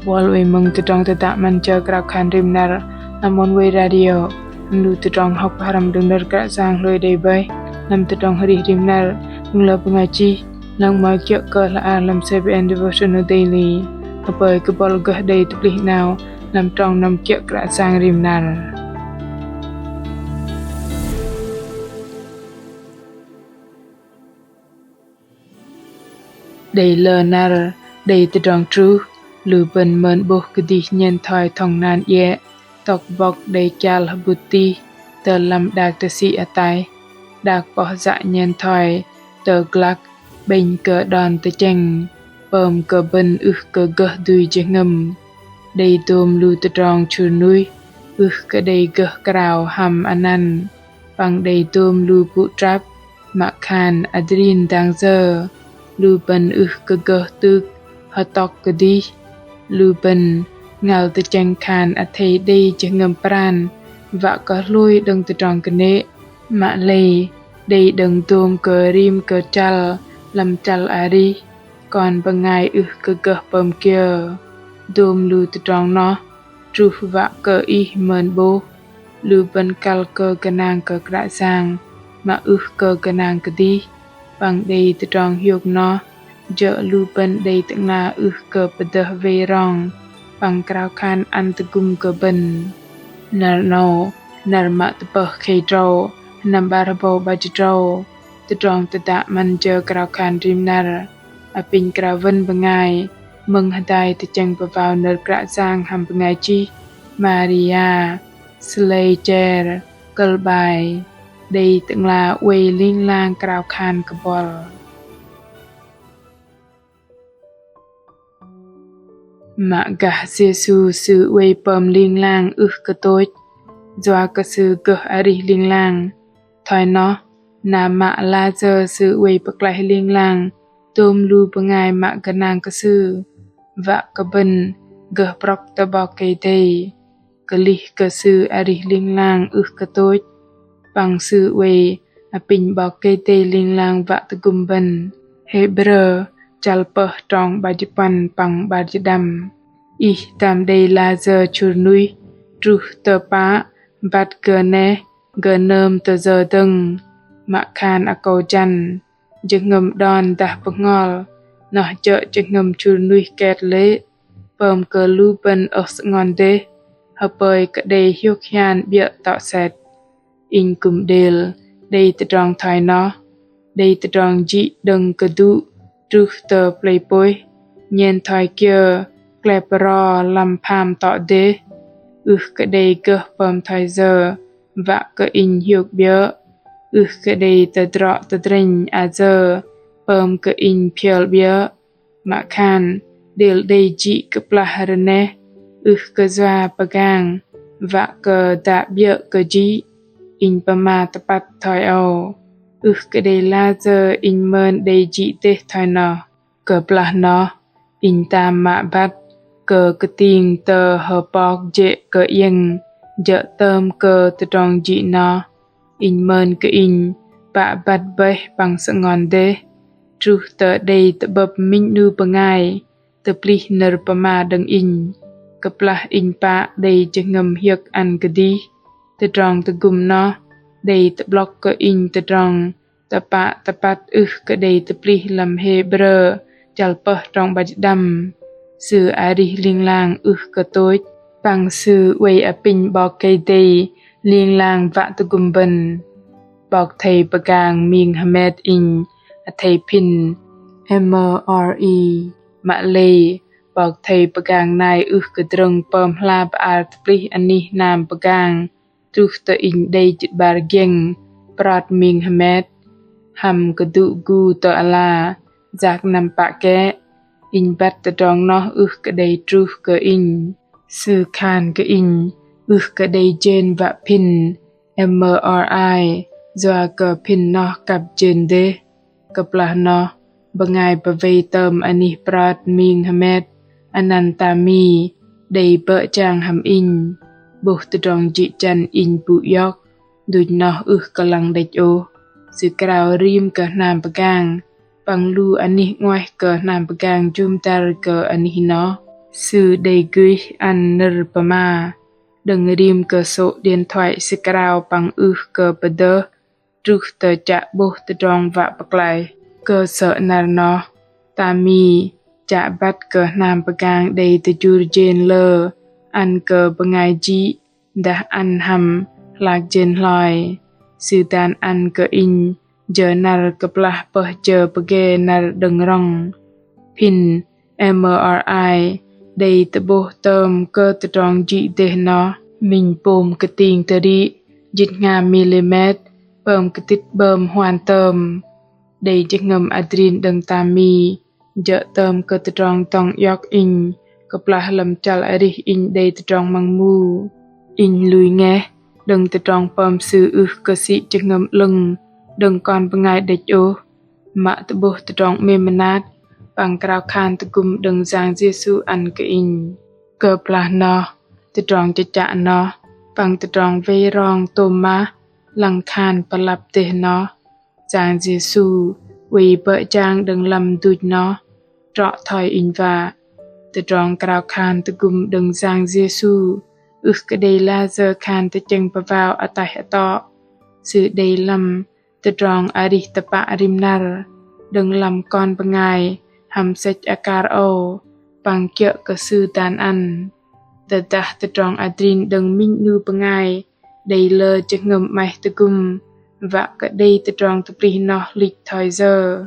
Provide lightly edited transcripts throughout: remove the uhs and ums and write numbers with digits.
Walwe mung tudong tetak manja gerakan rimnar namun we radio lu tudong hok haram denger gerak sang loi dei bai nam tudong hari rimnar ngla pengaji lang ma kyak ke la alam CBN devotional daily apa ke bol gah dei tuplih now nam tong nam kyak gerak sang rimnar dei learner dei tudong true lu ben men boh kedih nyen thoi thong nan ye tok bok dei chal buti tơ lam dak te si atai dak poh dạ nyen thoi tơ glak bên cơ đòn te cheng pom cơ ben cơ gah dui je ngam dei dom lu tudong chu nui cơ dei gah krao ham anan pang dei dom lu pu trap ma khan adrin dang giờ lu ben cơ gah tuk hatok kedi lu ben ngal te cheng khan a thei dei je ngam pran va ko lui dang te trong kene ma le dei dang tom cơ rim cơ chal lam chal ari còn bangai cơ gah pom kia dom lu te trong no tru va cơ I men bo lu ben kal cơ kanang cơ kra sang ma cơ kanang kedi bang dei te trong hiok no giờ lu ben dei tang na cơ pedah ve rong bang krao khan an te gum cơ ben nar no nar ma te pah khe dro nam barabo ba dro te trong te da man giờ krao khan rim nar a pin krao ven bangai mừng hadai te chang pa vào ner kra sang ham bangai chi Maria Slayer kalbai dei tang la we ling lang krao khan ka bol mạ gah Giêsu sự way pom ling lang cơ tối doa cơ sự cơ ari ling lang thoi nó na mạ la giờ sự way bạc lại ling lang tôm lu bangai mạ ganang cơ sự vạ cơ ben gah prok ta bọ cây tây cơ li cơ sự ari ling lang cơ tối bằng sự way a pin bọ cây tây ling lang vạ ta gum ben Hebrew chal pah trong ba Japan pang ba jadam tam dei la giờ chur nui tru tơ pa bat gane ganem tơ giờ tưng ma khan a ko jan je ngam don ta pangol no chợ je ngam chur nui ket le pom cơ lu ben os ngon de hapoi ka dei hyok hian bia ta set in kum del dei te trong thai no dei te trong ji dang ka du tru tơ playboy nyen thai kia klepro lam pham tọ de cơ dei cơ pom thai giờ và cơ in hiok bia cơ dei te dro te drin a giờ pom cơ in phiel bia ma khan del dei ji cơ plaharne cơ zwa pagang và cơ da bia cơ ji in pama tapat thoi ao cơ dei la giờ in men dei ji te thoi no cơ plah no in tam ma bat cơ ting tơ hờ bọc dễ cơ yên dợ tơm cơ tơ trong dị nó in mơn cơ in bạ bát bê bằng sự ngon đê tru tơ đầy tơ bập minh nu bằng ai tơ pli nơ bà ma đăng in cơ pla in bạ đầy chơ ngầm hiếc ăn cơ đi tơ trong tơ gum nó đầy tơ block cơ in tơ trong tơ bạ tơ bát cơ đầy tơ pli làm hê bơ chal pah trong bạch đâm sự ari ling lang cơ tối bằng sự way a pin bọc cây tây ling lang vạ tu gum ben bọc thầy bagang ming hamed in a thầy pin MRE mạ lê bọc thầy bagang nai cơ drung pom la ba pli ani nam bagang tu ta in day chit bar geng prat ming hamed ham cơ du gu to ala jak nam pa ke in bat ta dong no cơ dei tru cơ in sư khan cơ in cơ dei jen va pin MRI doa cơ pin no kap jen de kapla no bangai pa ve term ani prat ming hamed anantami dei bợ chang ham in buh ta dong ji chan in pu yok du no kalang dei o sư krao rim cơ nam pagang bằng lu ani ngoai cơ nam pagang jum tar cơ ani no sư đầy gửi ăn nır bà ma đừng rìm cơ sổ điện thoại sư krao bằng cơ bà đơ trước tờ chạ bố tờ tròn vạ bạc lại cơ sợ nà nó ta mi chạ bắt cơ nam bà gang đầy tờ chùr jên lơ ăn cơ bà ngai ji đã ăn hầm lạc jên lòi sư tàn ăn cơ in giờ nar cơ plah bơ giờ bà ghê nar đừng rong pin MRI đầy tờ bố tôm cơ tờ tròn dị tê nó mình bồm cái tiền tờ đi dịch ngà mm bơm cái tích bơm hoàn tôm đầy chất ngầm adrin đừng tà mi dợ tôm cơ tờ tròn tòng yọc in cơ plah lầm chal arih in đầy tờ tròn mang mu in lùi nghe đừng tờ tròn bơm sư cơ sĩ chất ngầm lưng đừng còn bằng ngày địch ô mạ tờ bố tờ tròn mê manat bằng krao khan tờ gum đừng giang Giêsu ăn cái in cơ plah nó tờ tròn chạ chạ nó bằng tờ tròn vê rong tôm má lăng khan bà lập tê nó giang Giêsu vì bợ trang đừng lầm đuôi nó trọ thòi in và tờ tròn krao khan tờ gum đừng giang Giêsu cái đây là giờ khan tờ chân bà vào ở tại tọ sự đây lầm tờ tròn arih tờ bạ rim nar đừng lầm con bà ngài hầm sech akar o bằng kia cơ sư tàn ăn tờ tah tờ tròn adrin đừng minh nu bà ngài đầy lơ chất ngầm mày tờ gum và cả đây tờ tròn tờ pri nó lịch thời giờ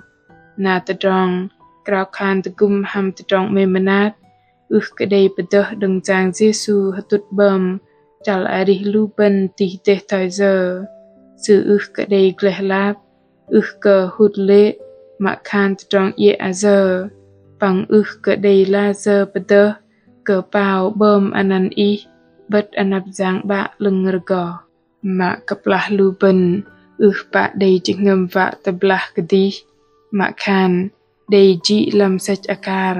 na tờ tròn krao khan tờ gum hầm tờ tròn mê manat cái đây bà tờ đừng giang Giêsu hạt tụt bơm chal arih lu bên tì tê thời giờ sự cái đây gle lap cơ hụt lệ mà khan tờ tròn ye a giờ bằng cái đây là giờ bà tờ cơ bao bơm anan y bất anap giang bạ lưng gò mà cặp lah lu bên bạ đây chỉ ngầm vạ tập lah cái đi mà khan đây chỉ làm sạch akar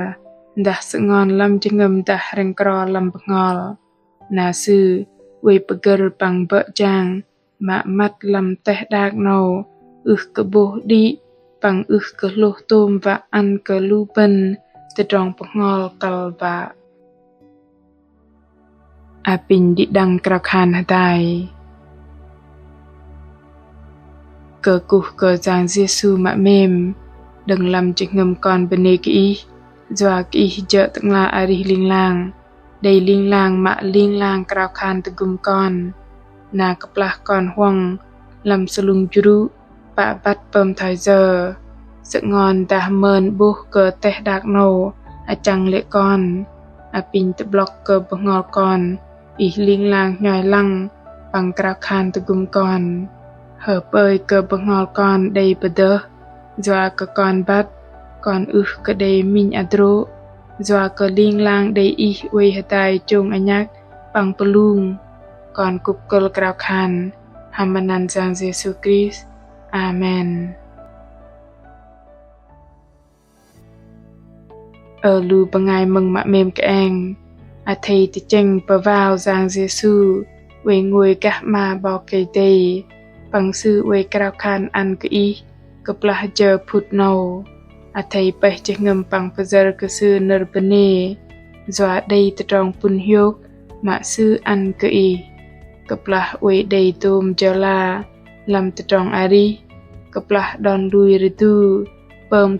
dah sự ngon lam chỉ ngầm dah reng cro lam ngol na sư we peger bằng bợ chang mà mắt lam teh đạc nâu cơ bố đi bằng cơ lô tôm và ăn cơ lu bên tờ tròn ngol kal và apin di dang krakhan hatai cơ cục cơ giang Giêsu mạ mềm đừng làm chỉ ngầm con bên này kỹ doa kỹ chợ tận la arih linh lang đầy linh lang mạ linh lang krakhan tự gum con na kaplah con hoang làm salung juru bạ bắt bơm thời giờ sự ngon ta mơn bu cơ teh đạc nô chăng lệ con apin tự block cơ bơ ngol con linh lang nhòi lăng bằng krao khan tờ gum con hở bơi cơ bơ ngol con đầy bờ đơ doa cơ con bắt con cái đầy min adro doa cơ linh lang đầy quay hatai chung anyak bằng pelung con cục cơ krao khan hamanan giang Giêsu Christ amen lu bằng ngày mừng mạ mềm cái anh thầy thì chênh bà vào giang Giêsu về ngồi cả mà bỏ cây tây bằng sư về krao khan ăn cái cấp là giờ phút nâu thầy bày chế ngầm bằng bà giờ cơ sư nở bane dọa đây tờ tròn pun hiốc mà sư ăn cái cấp là về đầy tôm giờ la làm tờ tròn ari cấp là đòn đuôi rì tu bơm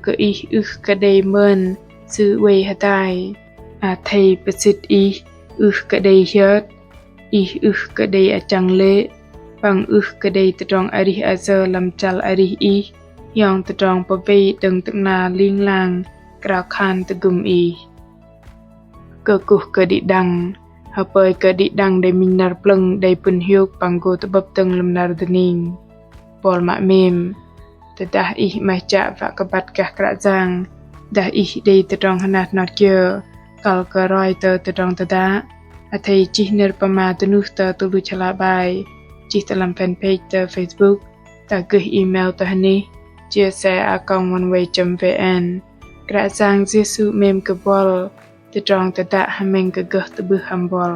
cái đầy mơn sư về hà tài thầy bật xịt cái đây hết cái đây chẳng lệ bằng cái đây tờ tròn ari giờ làm chal ari yang tờ tròn bà vây đừng tận na liên lang krao khan tờ gum cơ cục cơ đi đăng hợp bơi cơ đi đăng để mình nar plung đầy pun hiuk bằng go tờ bập tầng lâm nar đinh bol mạ mềm tờ dah mai chạ và cơ bát cả krạ giang dah đây tờ tròn hanat nọt chưa kal cơ roi tờ tròn tờ đá thầy chỉ nir pama tờ nuh tờ tu lu chala bài chỉ tờ làm fanpage tờ Facebook tờ gửi email tờ hani chia sẻ oneway.vn krạ giang Giêsu mềm cơ bol tờ tròn tờ đá hameng cơ gỡ tờ bư ham bol